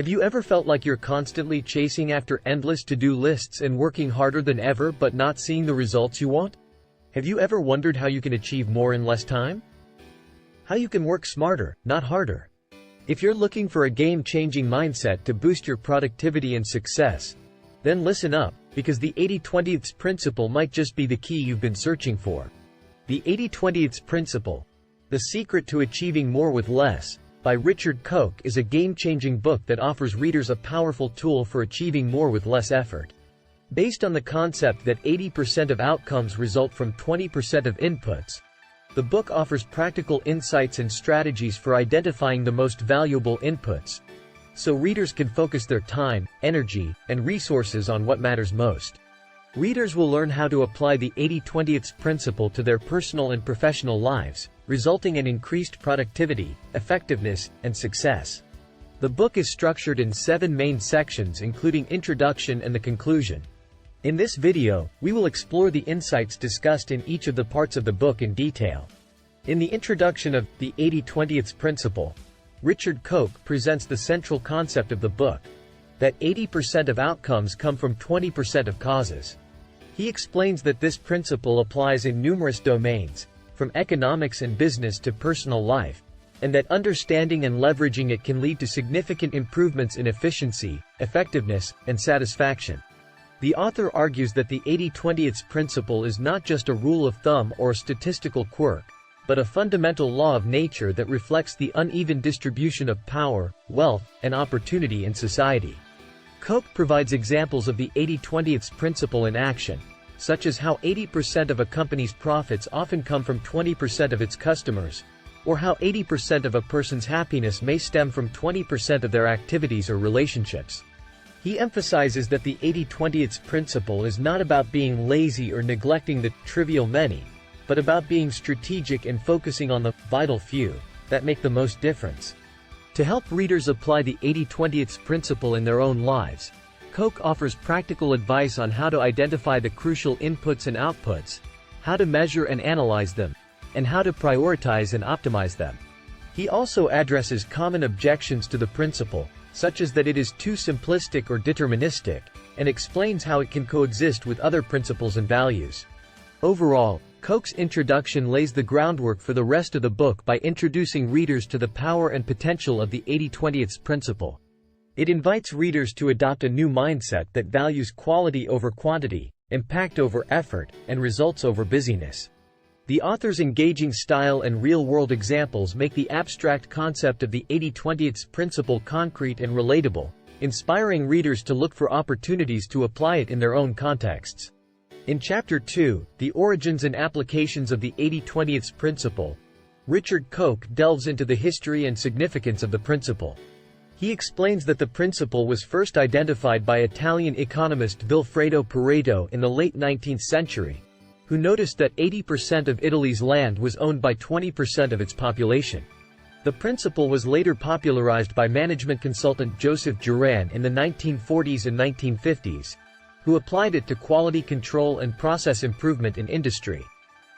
Have you ever felt like you're constantly chasing after endless to-do lists and working harder than ever but not seeing the results you want? Have you ever wondered how you can achieve more in less time? How you can work smarter, not harder? If you're looking for a game-changing mindset to boost your productivity and success, then listen up, because the 80-20 principle might just be the key you've been searching for. The 80-20 principle, the secret to achieving more with less, by Richard Koch, is a game-changing book that offers readers a powerful tool for achieving more with less effort. Based on the concept that 80% of outcomes result from 20% of inputs, the book offers practical insights and strategies for identifying the most valuable inputs, so readers can focus their time, energy, and resources on what matters most. Readers will learn how to apply the 80-20 principle to their personal and professional lives, resulting in increased productivity, effectiveness, and success. The book is structured in 7 main sections, including introduction and the conclusion. In this video, we will explore the insights discussed in each of the parts of the book in detail. In the introduction of the 80-20 principle, Richard Koch presents the central concept of the book, that 80% of outcomes come from 20% of causes. He explains that this principle applies in numerous domains, from economics and business to personal life, and that understanding and leveraging it can lead to significant improvements in efficiency, effectiveness, and satisfaction. The author argues that the 80-20 principle is not just a rule of thumb or a statistical quirk, but a fundamental law of nature that reflects the uneven distribution of power, wealth, and opportunity in society. Koch provides examples of the 80-20 principle in action, such as how 80% of a company's profits often come from 20% of its customers, or how 80% of a person's happiness may stem from 20% of their activities or relationships. He emphasizes that the 80-20 principle is not about being lazy or neglecting the trivial many, but about being strategic and focusing on the vital few that make the most difference. To help readers apply the 80-20 principle in their own lives, Koch offers practical advice on how to identify the crucial inputs and outputs, how to measure and analyze them, and how to prioritize and optimize them. He also addresses common objections to the principle, such as that it is too simplistic or deterministic, and explains how it can coexist with other principles and values. Overall, Koch's introduction lays the groundwork for the rest of the book by introducing readers to the power and potential of the 80-20 principle. It invites readers to adopt a new mindset that values quality over quantity, impact over effort, and results over busyness. The author's engaging style and real-world examples make the abstract concept of the 80-20 principle concrete and relatable, inspiring readers to look for opportunities to apply it in their own contexts. In Chapter 2, The Origins and Applications of the 80-20 Principle, Richard Koch delves into the history and significance of the principle. He explains that the principle was first identified by Italian economist Vilfredo Pareto in the late 19th century, who noticed that 80% of Italy's land was owned by 20% of its population. The principle was later popularized by management consultant Joseph Juran in the 1940s and 1950s, who applied it to quality control and process improvement in industry.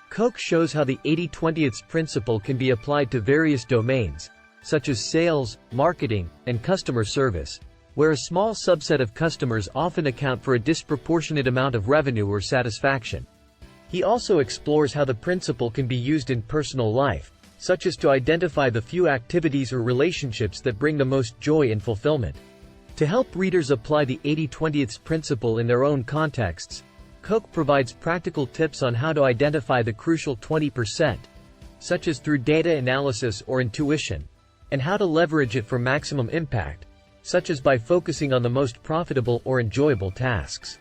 Koch shows how the 80-20 principle can be applied to various domains, such as sales, marketing, and customer service, where a small subset of customers often account for a disproportionate amount of revenue or satisfaction. He also explores how the principle can be used in personal life, such as to identify the few activities or relationships that bring the most joy and fulfillment. To help readers apply the 80-20 principle in their own contexts, Koch provides practical tips on how to identify the crucial 20%, such as through data analysis or intuition, and how to leverage it for maximum impact, such as by focusing on the most profitable or enjoyable tasks.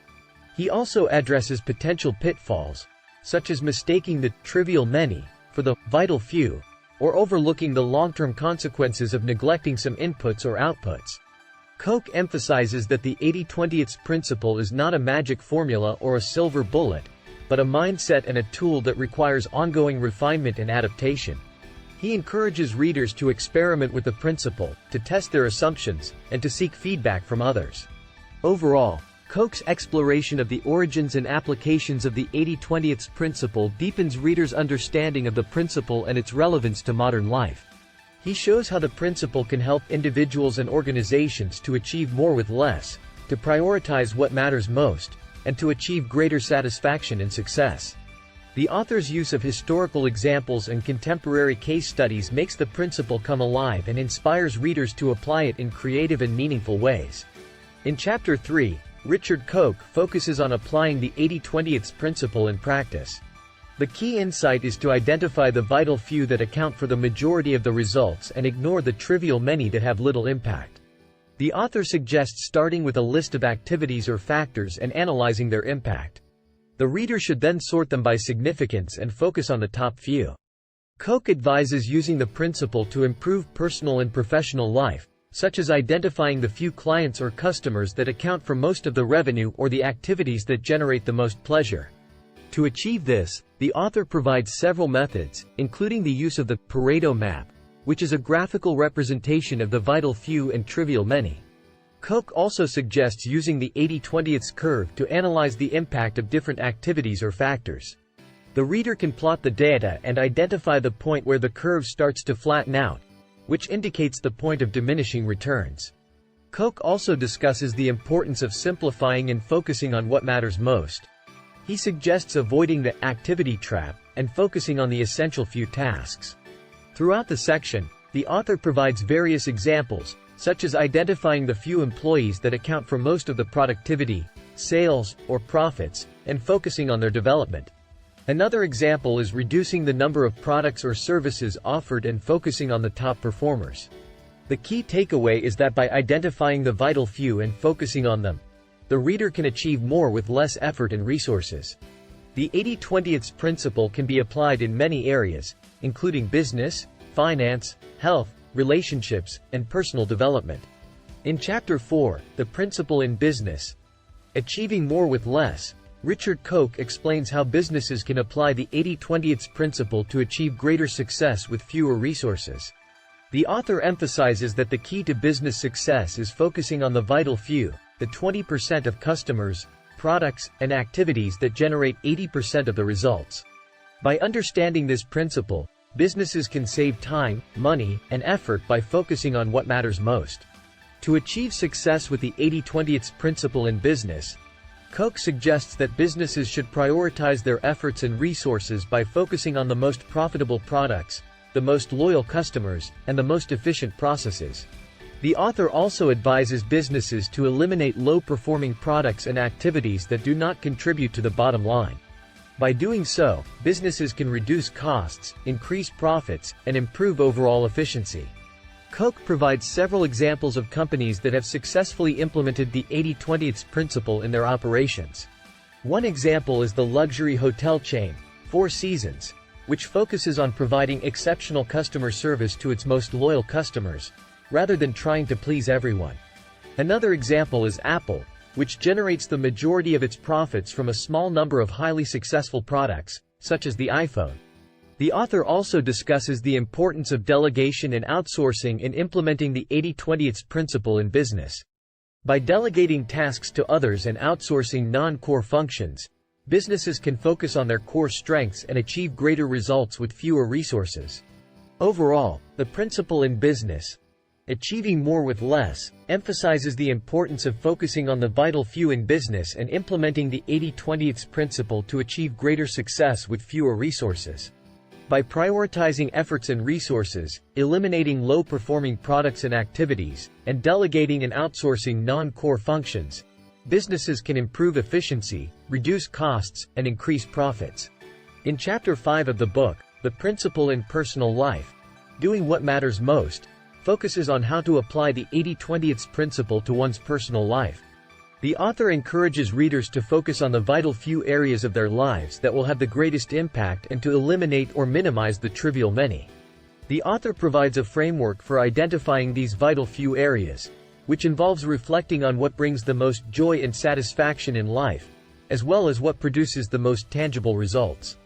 He also addresses potential pitfalls, such as mistaking the trivial many for the vital few, or overlooking the long-term consequences of neglecting some inputs or outputs. Koch emphasizes that the 80-20 principle is not a magic formula or a silver bullet, but a mindset and a tool that requires ongoing refinement and adaptation. He encourages readers to experiment with the principle, to test their assumptions, and to seek feedback from others. Overall, Koch's exploration of the origins and applications of the 80-20 principle deepens readers' understanding of the principle and its relevance to modern life. He shows how the principle can help individuals and organizations to achieve more with less, to prioritize what matters most, and to achieve greater satisfaction and success. The author's use of historical examples and contemporary case studies makes the principle come alive and inspires readers to apply it in creative and meaningful ways. In Chapter 3, Richard Koch focuses on applying the 80-20 principle in practice. The key insight is to identify the vital few that account for the majority of the results and ignore the trivial many that have little impact. The author suggests starting with a list of activities or factors and analyzing their impact. The reader should then sort them by significance and focus on the top few. Koch advises using the principle to improve personal and professional life, such as identifying the few clients or customers that account for most of the revenue or the activities that generate the most pleasure. To achieve this, the author provides several methods, including the use of the Pareto map, which is a graphical representation of the vital few and trivial many. Koch also suggests using the 80-20 curve to analyze the impact of different activities or factors. The reader can plot the data and identify the point where the curve starts to flatten out, which indicates the point of diminishing returns. Koch also discusses the importance of simplifying and focusing on what matters most. He suggests avoiding the activity trap and focusing on the essential few tasks. Throughout the section, the author provides various examples, such as identifying the few employees that account for most of the productivity, sales, or profits, and focusing on their development. Another example is reducing the number of products or services offered and focusing on the top performers. The key takeaway is that by identifying the vital few and focusing on them, the reader can achieve more with less effort and resources. The 80-20 principle can be applied in many areas, including business, finance, health, relationships, and personal development. In Chapter 4, The Principle in Business, Achieving More with Less, Richard Koch explains how businesses can apply the 80-20 principle to achieve greater success with fewer resources. The author emphasizes that the key to business success is focusing on the vital few, the 20% of customers, products, and activities that generate 80% of the results. By understanding this principle, businesses can save time, money, and effort by focusing on what matters most. To achieve success with the 80-20 principle in business, Koch suggests that businesses should prioritize their efforts and resources by focusing on the most profitable products, the most loyal customers, and the most efficient processes. The author also advises businesses to eliminate low-performing products and activities that do not contribute to the bottom line. By doing so, businesses can reduce costs, increase profits, and improve overall efficiency. Koch provides several examples of companies that have successfully implemented the 80-20 principle in their operations. One example is the luxury hotel chain, Four Seasons, which focuses on providing exceptional customer service to its most loyal customers, rather than trying to please everyone. Another example is Apple, which generates the majority of its profits from a small number of highly successful products, such as the iPhone. The author also discusses the importance of delegation and outsourcing in implementing the 80-20 principle in business. By delegating tasks to others and outsourcing non-core functions, businesses can focus on their core strengths and achieve greater results with fewer resources. Overall, the principle in business, Achieving More with Less, emphasizes the importance of focusing on the vital few in business and implementing the 80-20 principle to achieve greater success with fewer resources. By prioritizing efforts and resources, eliminating low-performing products and activities, and delegating and outsourcing non-core functions, businesses can improve efficiency, reduce costs, and increase profits. In Chapter 5 of the book, The Principle in Personal Life, Doing What Matters Most, focuses on how to apply the 80-20 principle to one's personal life. The author encourages readers to focus on the vital few areas of their lives that will have the greatest impact and to eliminate or minimize the trivial many. The author provides a framework for identifying these vital few areas, which involves reflecting on what brings the most joy and satisfaction in life, as well as what produces the most tangible results.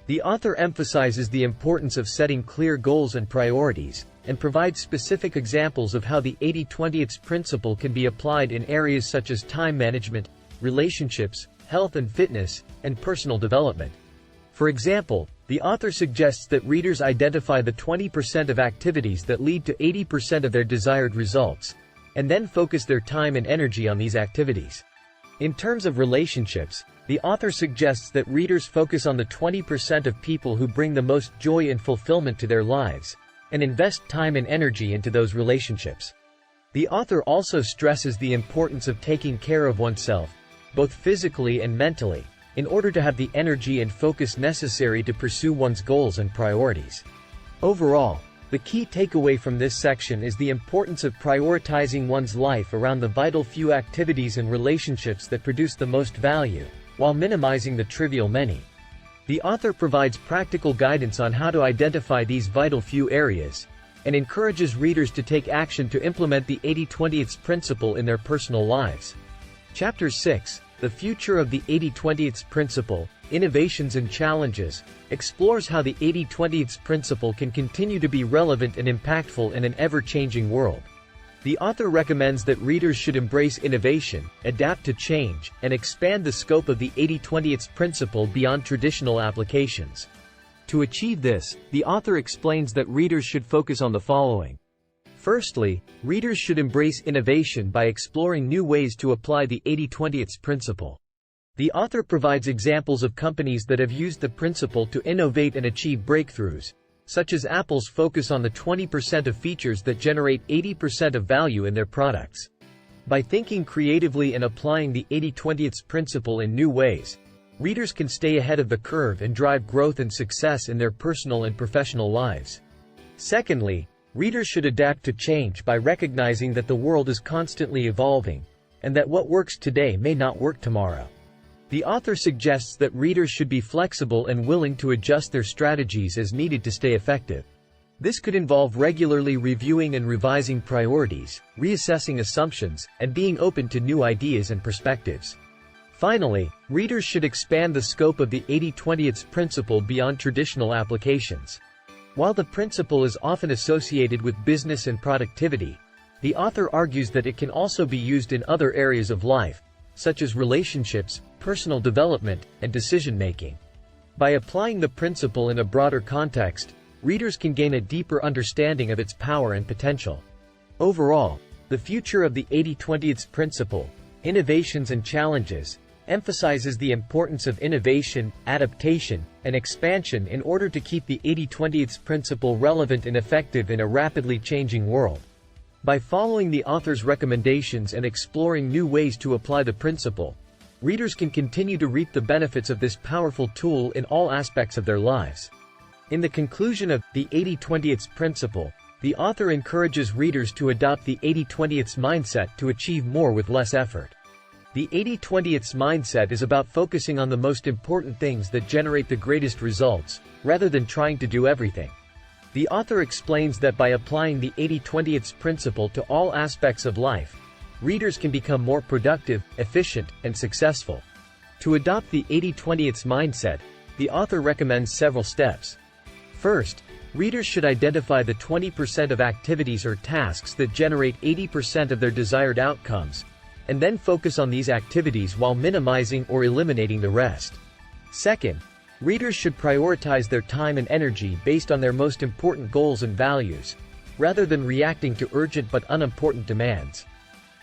The author emphasizes the importance of setting clear goals and priorities, and provides specific examples of how the 80-20 principle can be applied in areas such as time management, relationships, health and fitness, and personal development. For example, The author suggests that readers identify the 20% of activities that lead to 80% of their desired results, and then focus their time and energy on these activities. In terms of relationships, the author suggests that readers focus on the 20% of people who bring the most joy and fulfillment to their lives, and invest time and energy into those relationships. The author also stresses the importance of taking care of oneself, both physically and mentally, in order to have the energy and focus necessary to pursue one's goals and priorities. Overall, the key takeaway from this section is the importance of prioritizing one's life around the vital few activities and relationships that produce the most value, while minimizing the trivial many. The author provides practical guidance on how to identify these vital few areas, and encourages readers to take action to implement the 80-20 principle in their personal lives. Chapter 6, The Future of the 80-20 Principle, Innovations and Challenges, explores how the 80-20 principle can continue to be relevant and impactful in an ever-changing world. The author recommends that readers should embrace innovation, adapt to change, and expand the scope of the 80-20 principle beyond traditional applications. To achieve this, the author explains that readers should focus on the following. Firstly, readers should embrace innovation by exploring new ways to apply the 80-20 principle. The author provides examples of companies that have used the principle to innovate and achieve breakthroughs, such as Apple's focus on the 20% of features that generate 80% of value in their products. By thinking creatively and applying the 80-20 principle in new ways, readers can stay ahead of the curve and drive growth and success in their personal and professional lives. Secondly, readers should adapt to change by recognizing that the world is constantly evolving, and that what works today may not work tomorrow. The author suggests that readers should be flexible and willing to adjust their strategies as needed to stay effective. This could involve regularly reviewing and revising priorities, reassessing assumptions, and being open to new ideas and perspectives. Finally, readers should expand the scope of the 80-20 principle beyond traditional applications. While the principle is often associated with business and productivity, the author argues that it can also be used in other areas of life, such as relationships, personal development, and decision-making. By applying the principle in a broader context, readers can gain a deeper understanding of its power and potential. Overall, the future of the 80-20 principle, Innovations and Challenges, emphasizes the importance of innovation, adaptation, and expansion in order to keep the 80-20 principle relevant and effective in a rapidly changing world. By following the author's recommendations and exploring new ways to apply the principle, readers can continue to reap the benefits of this powerful tool in all aspects of their lives. In the conclusion of the 80-20 principle, the author encourages readers to adopt the 80-20 mindset to achieve more with less effort. The 80-20 mindset is about focusing on the most important things that generate the greatest results, rather than trying to do everything. The author explains that by applying the 80-20 principle to all aspects of life, readers can become more productive, efficient, and successful. To adopt the 80-20 mindset, the author recommends several steps. First, readers should identify the 20% of activities or tasks that generate 80% of their desired outcomes, and then focus on these activities while minimizing or eliminating the rest. Second, readers should prioritize their time and energy based on their most important goals and values, rather than reacting to urgent but unimportant demands.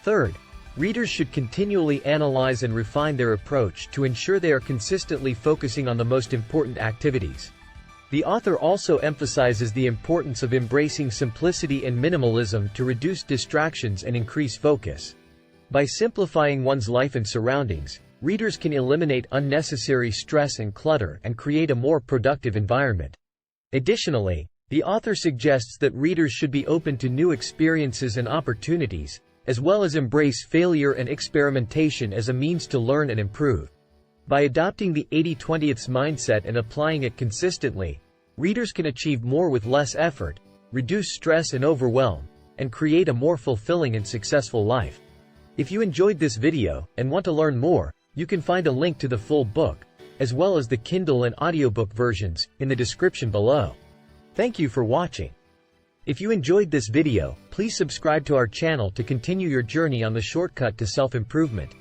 Third, readers should continually analyze and refine their approach to ensure they are consistently focusing on the most important activities. The author also emphasizes the importance of embracing simplicity and minimalism to reduce distractions and increase focus. By simplifying one's life and surroundings, readers can eliminate unnecessary stress and clutter and create a more productive environment. Additionally, the author suggests that readers should be open to new experiences and opportunities, as well as embrace failure and experimentation as a means to learn and improve. By adopting the 80-20 mindset and applying it consistently, readers can achieve more with less effort, reduce stress and overwhelm, and create a more fulfilling and successful life. If you enjoyed this video and want to learn more, you can find a link to the full book, as well as the Kindle and audiobook versions, in the description below. Thank you for watching. If you enjoyed this video, please subscribe to our channel to continue your journey on the shortcut to self-improvement.